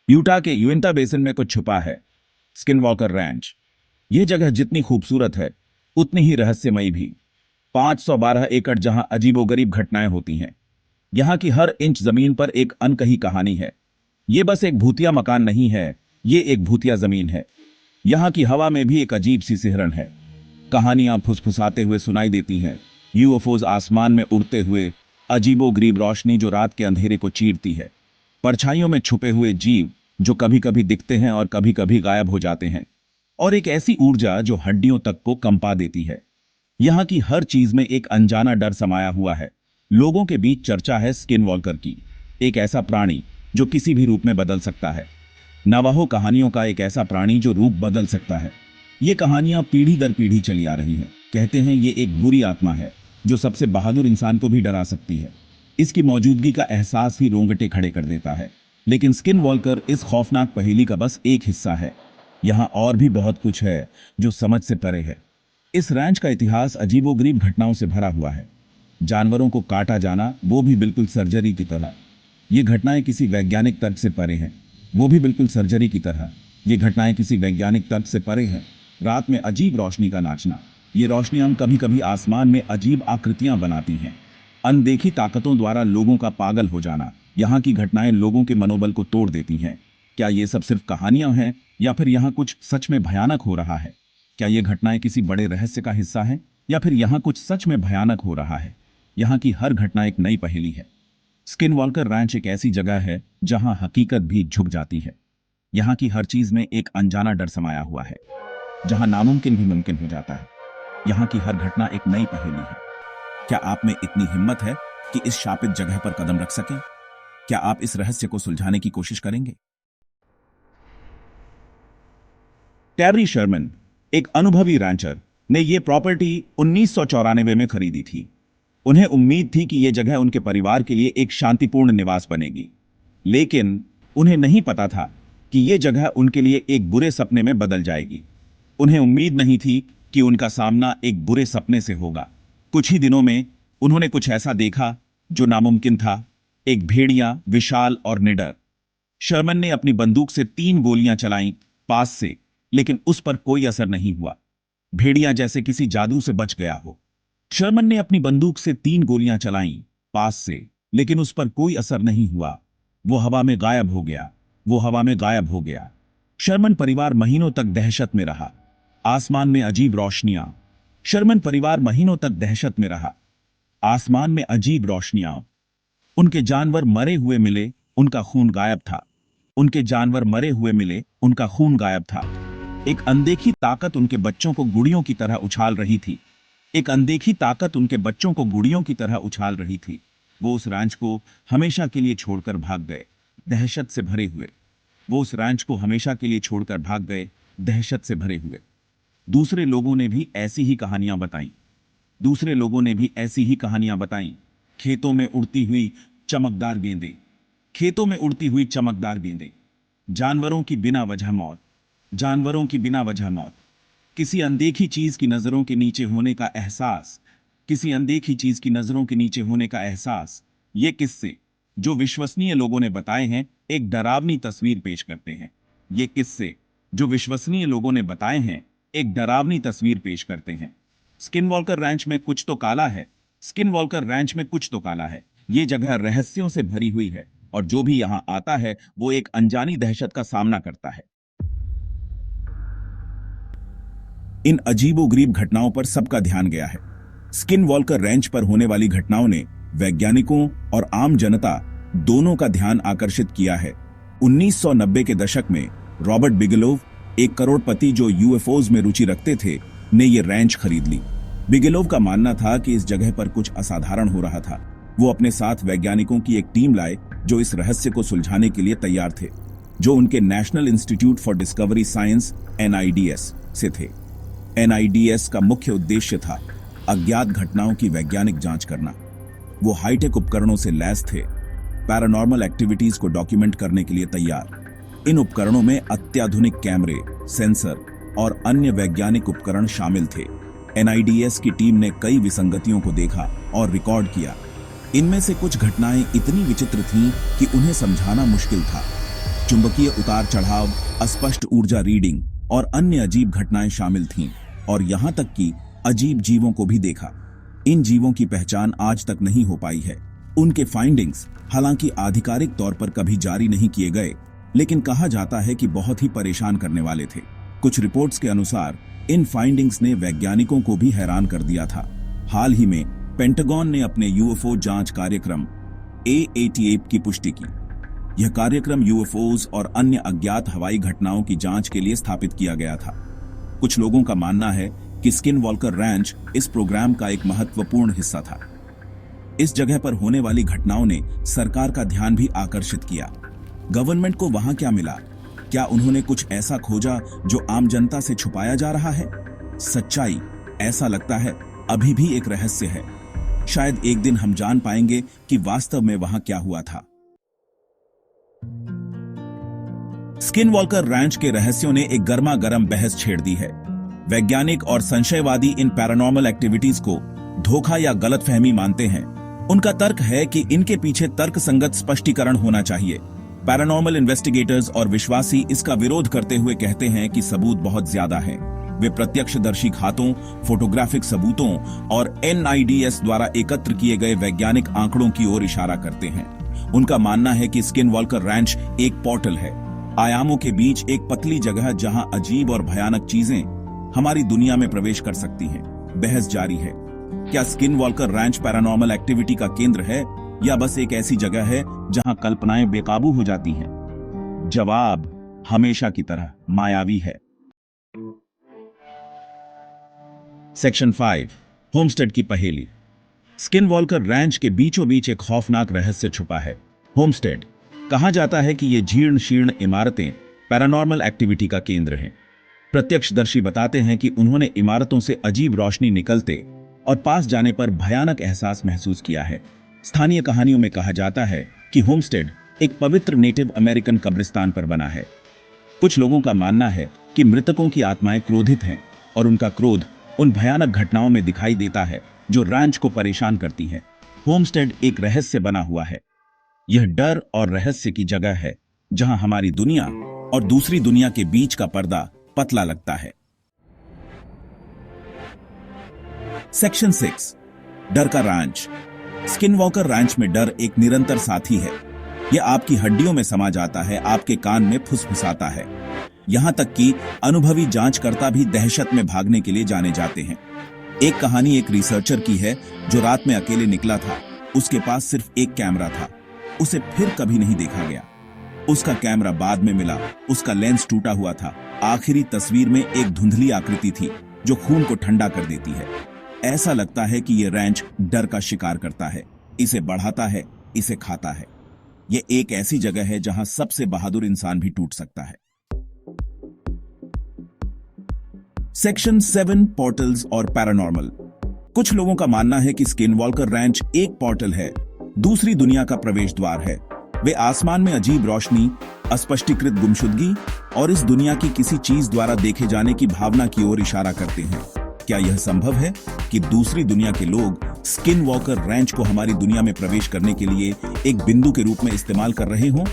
Utah के यूएंटा basin में कुछ छुपा है। स्किनवॉकर रैंच। यह जगह जितनी खूबसूरत है उतनी ही रहस्यमयी भी। 512 एकड़ जहां अजीबोगरीब घटनाएं होती हैं। यहां की हर इंच जमीन पर एक अनकही कहानी है। ये बस एक भूतिया मकान नहीं है, ये एक भूतिया जमीन है। यहां की हवा में भी एक अजीब सी सिहरन है। कहानियां फुसफुसाते हुए सुनाई देती हैं। यूएफओज आसमान में उड़ते हुए, अजीबोगरीब रोशनी जो रात के अंधेरे को चीरती है। परछाइयों में छुपे हुए जीव जो कभी कभी दिखते हैं और कभी कभी गायब हो जाते हैं। और एक ऐसी ऊर्जा जो हड्डियों तक को कंपा देती है। यहाँ की हर चीज में एक अनजाना डर समाया हुआ है। लोगों के बीच चर्चा है स्किनवॉकर की, एक ऐसा प्राणी जो किसी भी रूप में बदल सकता है। नवाहो कहानियों का एक ऐसा प्राणी जो रूप बदल सकता है। ये कहानियां पीढ़ी दर पीढ़ी चली आ रही हैं। कहते हैं ये एक बुरी आत्मा है जो सबसे बहादुर इंसान को भी डरा सकती है। इसकी मौजूदगी का एहसास ही रोंगटे खड़े कर देता है। लेकिन स्किनवॉकर इस खौफनाक पहेली का बस एक हिस्सा है। यहाँ और भी बहुत कुछ है जो समझ से परे है। इस रैंच का इतिहास अजीबोगरीब घटनाओं से भरा हुआ है। जानवरों को काटा जाना, वो भी बिल्कुल सर्जरी की तरह। ये घटनाएं किसी वैज्ञानिक तर्क से परे हैं, वो भी बिल्कुल सर्जरी की तरह। ये घटनाएं किसी वैज्ञानिक तर्क से परे हैं। रात में अजीब रोशनी का नाचना। ये रोशनियां कभी कभी आसमान में अजीब आकृतियां बनाती हैं। अनदेखी ताकतों द्वारा लोगों का पागल हो जाना। यहाँ की घटनाएं लोगों के मनोबल को तोड़ देती हैं। क्या ये सब सिर्फ कहानियां हैं या फिर यहाँ कुछ सच में भयानक हो रहा है? क्या ये घटनाएं किसी बड़े रहस्य का हिस्सा है या फिर यहाँ कुछ सच में भयानक हो रहा है? यहाँ की हर घटना एक नई पहेली है। स्किनवॉकर रैंच एक ऐसी जगह है जहां हकीकत भी झुक जाती है। यहाँ की हर चीज में एक अनजाना डर समाया हुआ है, जहां नामुमकिन भी मुमकिन हो जाता है। यहाँ की हर घटना एक नई पहेली है। क्या आप में इतनी हिम्मत है कि इस शापित जगह पर कदम रख सकें? क्या आप इस रहस्य को सुलझाने की कोशिश करेंगे? टैबरी शर्मन, एक अनुभवी रैंचर, ने यह प्रॉपर्टी 1994 में खरीदी थी। उन्हें उम्मीद थी कि यह जगह उनके परिवार के लिए एक शांतिपूर्ण निवास बनेगी। लेकिन उन्हें नहीं पता था कि यह जगह उनके लिए एक बुरे सपने में बदल जाएगी। उन्हें उम्मीद नहीं थी कि उनका सामना एक बुरे सपने से होगा। कुछ ही दिनों में उन्होंने कुछ ऐसा देखा जो नामुमकिन था। एक भेड़िया, विशाल और निडर। शर्मन ने अपनी बंदूक से 3 गोलियां चलाईं पास से, लेकिन उस पर कोई असर नहीं हुआ। भेड़िया जैसे किसी जादू से बच गया हो। शर्मन ने अपनी बंदूक से 3 गोलियां चलाईं पास से, लेकिन उस पर कोई असर नहीं हुआ। वो हवा में गायब हो गया। वो हवा में गायब हो गया। शर्मन परिवार महीनों तक दहशत में रहा। आसमान में अजीब रोशनियां। शर्मन परिवार महीनों तक दहशत में रहा। आसमान में अजीब रोशनियां। उनके जानवर मरे हुए मिले, उनका खून गायब था। उनके जानवर मरे हुए मिले, उनका खून गायब था। एक अनदेखी ताकत उनके बच्चों को गुड़ियों की तरह उछाल रही थी। एक अनदेखी ताकत उनके बच्चों को गुड़ियों की तरह उछाल रही थी। वो उस रैंच को हमेशा के लिए छोड़कर भाग गए, दहशत से भरे हुए। वो उस रैंच को हमेशा के लिए छोड़कर भाग गए, दहशत से भरे हुए। दूसरे लोगों ने भी ऐसी ही कहानियां बताई। दूसरे लोगों ने भी ऐसी ही कहानियां बताई। खेतों में उड़ती हुई चमकदार गेंदें। खेतों में उड़ती हुई चमकदार गेंदें। जानवरों की बिना वजह मौत। जानवरों की बिना वजह मौत। किसी अनदेखी चीज की नजरों के नीचे होने का एहसास। किसी अनदेखी चीज की नजरों के नीचे होने का एहसास। ये किस्से जो विश्वसनीय लोगों ने बताए हैं एक डरावनी तस्वीर पेश करते हैं। ये किस्से जो विश्वसनीय लोगों ने बताए हैं एक डरावनी तस्वीर पेश करते हैं। स्किनवॉकर रैंच में कुछ तो काला है। स्किनवॉकर रैंच में कुछ तो काला है। ये जगह रहस्यों से भरी हुई है और जो भी यहां आता है वो एक अनजानी दहशत का सामना करता है। इन अजीबोगरीब घटनाओं पर सबका ध्यान गया है। स्किनवॉकर रैंच पर होने वाली घटनाओं ने वैज्ञानिकों और आम जनता दोनों का ध्यान आकर्षित किया है। 1990 के दशक में रॉबर्ट बिगेलोव, एक करोड़पति जो यूएफओज में रुचि रखते थे, ने यह रैंच खरीद ली। बिगेलोव का मानना था कि इस जगह पर कुछ असाधारण हो रहा था। वो अपने साथ वैज्ञानिकों की एक टीम लाए जो इस रहस्य को सुलझाने के लिए तैयार थे, जो उनके national institute for discovery science (NIDS) से थे। NIDS का मुख्य उद्देश्य था अज्ञात घटनाओं की वैज्ञानिक जांच करना। वो हाईटेक उपकरणों से लैस थे, पैरानॉर्मल एक्टिविटीज को डॉक्यूमेंट करने के लिए तैयार। इन उपकरणों में अत्याधुनिक कैमरे, सेंसर और अन्य वैज्ञानिक उपकरण शामिल थे। NIDS की टीम ने कई विसंगतियों को देखा और रिकॉर्ड किया। इनमें से कुछ घटनाएं इतनी विचित्र थीं कि उन्हें समझाना मुश्किल था। चुंबकीय उतार चढ़ाव, अस्पष्ट ऊर्जा रीडिंग और अन्य अजीब घटनाएं शामिल थीं, और यहां तक कि अजीब जीवों को भी देखा। इन जीवों की पहचान आज तक नहीं हो पाई है। उनके फाइंडिंग्स हालांकि आधिकारिक तौर पर कभी जारी नहीं किए गए, लेकिन कहा जाता है कि बहुत ही परेशान करने वाले थे। कुछ रिपोर्ट्स के अनुसार इन फाइंडिंग्स ने वैज्ञानिकों को भी हैरान कर दिया था। हाल ही में पेंटागन ने अपने यूएफओ जांच कार्यक्रम AATAP की पुष्टि की। यह कार्यक्रम यूएफओज और अन्य अज्ञात हवाई घटनाओं की जांच के लिए स्थापित किया गया था। कुछ लोगों का मानना है कि स्किनवॉकर रैंच इस प्रोग्राम का एक महत्वपूर्ण हिस्सा था। इस जगह पर होने वाली घटनाओं ने सरकार का ध्यान भी आकर्षित किया। गवर्नमेंट को वहां क्या मिला? क्या उन्होंने कुछ ऐसा खोजा जो आम जनता से छुपाया जा रहा है? सच्चाई, ऐसा लगता है, अभी भी एक रहस्य है। शायद एक दिन हम जान पाएंगे कि वास्तव में वहां क्या हुआ था। स्किनवॉकर रैंच के रहस्यों ने एक गर्मा गर्म बहस छेड़ दी है। वैज्ञानिक और संशयवादी इन पैरानॉर्मल एक्टिविटीज को धोखा या गलतफहमी मानते हैं। उनका तर्क है कि इनके पीछे तर्कसंगत स्पष्टीकरण होना चाहिए। पैरानॉर्मल इन्वेस्टिगेटर्स और विश्वासी इसका विरोध करते हुए कहते हैं कि सबूत बहुत ज्यादा है। वे प्रत्यक्षदर्शी खातों, फोटोग्राफिक सबूतों और NIDS द्वारा एकत्र किए गए वैज्ञानिक आंकड़ों की ओर इशारा करते हैं। उनका मानना है कि स्किनवॉकर रैंच एक पोर्टल है, आयामों के बीच एक पतली जगह जहां अजीब और भयानक चीजें हमारी दुनिया में प्रवेश कर सकती हैं। बहस जारी है। क्या स्किनवॉकर रैंच पैरानॉर्मल एक्टिविटी का केंद्र है या बस एक ऐसी जगह है जहां कल्पनाएं बेकाबू हो जाती हैं? जवाब हमेशा की तरह मायावी है। सेक्शन 5, होमस्टेड की पहेली। स्किनवॉकर रैंच के बीचों बीच एक खौफनाक रहस्य छुपा है। होमस्टेड। कहा जाता है कि ये जीर्ण शीर्ण इमारतें पैरानॉर्मल एक्टिविटी का केंद्र हैं। प्रत्यक्षदर्शी बताते हैं कि उन्होंने इमारतों से अजीब रोशनी निकलते और पास जाने पर भयानक एहसास महसूस किया है। स्थानीय कहानियों में कहा जाता है कि होमस्टेड एक पवित्र नेटिव अमेरिकन कब्रिस्तान पर बना है। कुछ लोगों का मानना है कि मृतकों की आत्माएं क्रोधित हैं और उनका क्रोध उन भयानक घटनाओं में दिखाई देता है जो रैंच को परेशान करती हैं। होमस्टेड एक रहस्य बना हुआ है। यह डर और रहस्य की जगह है जहां हमारी दुनिया और दूसरी दुनिया के बीच का पर्दा पतला लगता है। सेक्शन 6, डर का रैंच। स्किनवॉकर रैंच में डर एक निरंतर साथी है। यह आपकी हड्डियों में समा जाता है, आपके कान में फुसफुसाता है। यहां तक कि अनुभवी जांचकर्ता भी दहशत में भागने के लिए जाने जाते हैं। एक कहानी एक रिसर्चर की है जो रात में अकेले निकला था। उसके पास सिर्फ एक कैमरा था। उसे फिर कभी नहीं देखा गया। उसका कैमरा बाद में मिला। उसका लेंस टूटा हुआ था। आखिरी तस्वीर में एक धुंधली आकृति थी जो खून को ठंडा कर देती है। ऐसा लगता है कि यह रैंच डर का शिकार करता है, इसे बढ़ाता है, इसे खाता है। यह एक ऐसी जगह है जहां सबसे बहादुर इंसान भी टूट सकता है। सेक्शन 7, पोर्टल्स और पैरानॉर्मल। कुछ लोगों का मानना है कि स्किनवॉकर रैंच एक पोर्टल है, दूसरी दुनिया का प्रवेश द्वार है। वे आसमान में अजीब रोशनी, अस्पष्टीकृत गुमशुदगी और इस दुनिया की किसी चीज द्वारा देखे जाने की भावना की ओर इशारा करते हैं। क्या यह संभव है कि दूसरी दुनिया के लोग स्किनवॉकर रैंच को हमारी दुनिया में प्रवेश करने के लिए एक बिंदु के रूप में इस्तेमाल कर रहे हों?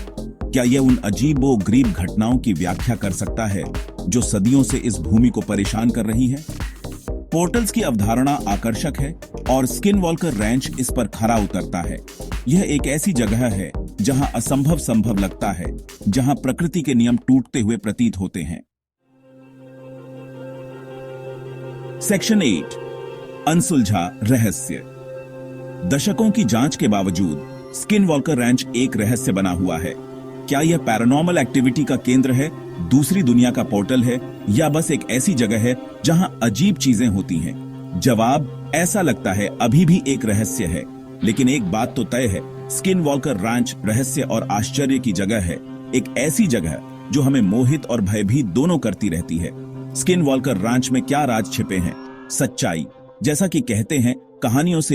क्या यह उन अजीबो-गरीब घटनाओं की व्याख्या कर सकता है जो सदियों से इस भूमि को परेशान कर रही है? पोर्टल्स की अवधारणा आकर्षक है और स्किनवॉकर रैंच इस पर खरा उतरता है। यह एक ऐसी जगह है जहां असंभव संभव लगता है, जहां प्रकृति के नियम टूटते हुए प्रतीत होते हैं। सेक्शन 8, अनसुलझा रहस्य। दशकों की जांच के बावजूद स्किनवॉकर रैंच एक रहस्य बना हुआ है। क्या यह पैरानॉर्मल एक्टिविटी का केंद्र है, दूसरी दुनिया का पोर्टल है, या बस एक ऐसी जगह है जहां अजीब चीजें होती हैं? जवाब ऐसा लगता है अभी भी एक रहस्य है, लेकिन एक बात तो तय है, स्किनवॉकर रैंच रहस्य और आश्चर्य की जगह है। एक ऐसी जगह जो हमें मोहित और भयभीत दोनों करती रहती है। स्किनवॉकर रैंच में क्या राज छिपे हैं? सच्चाई, जैसा कि कहते हैं, कहानियों से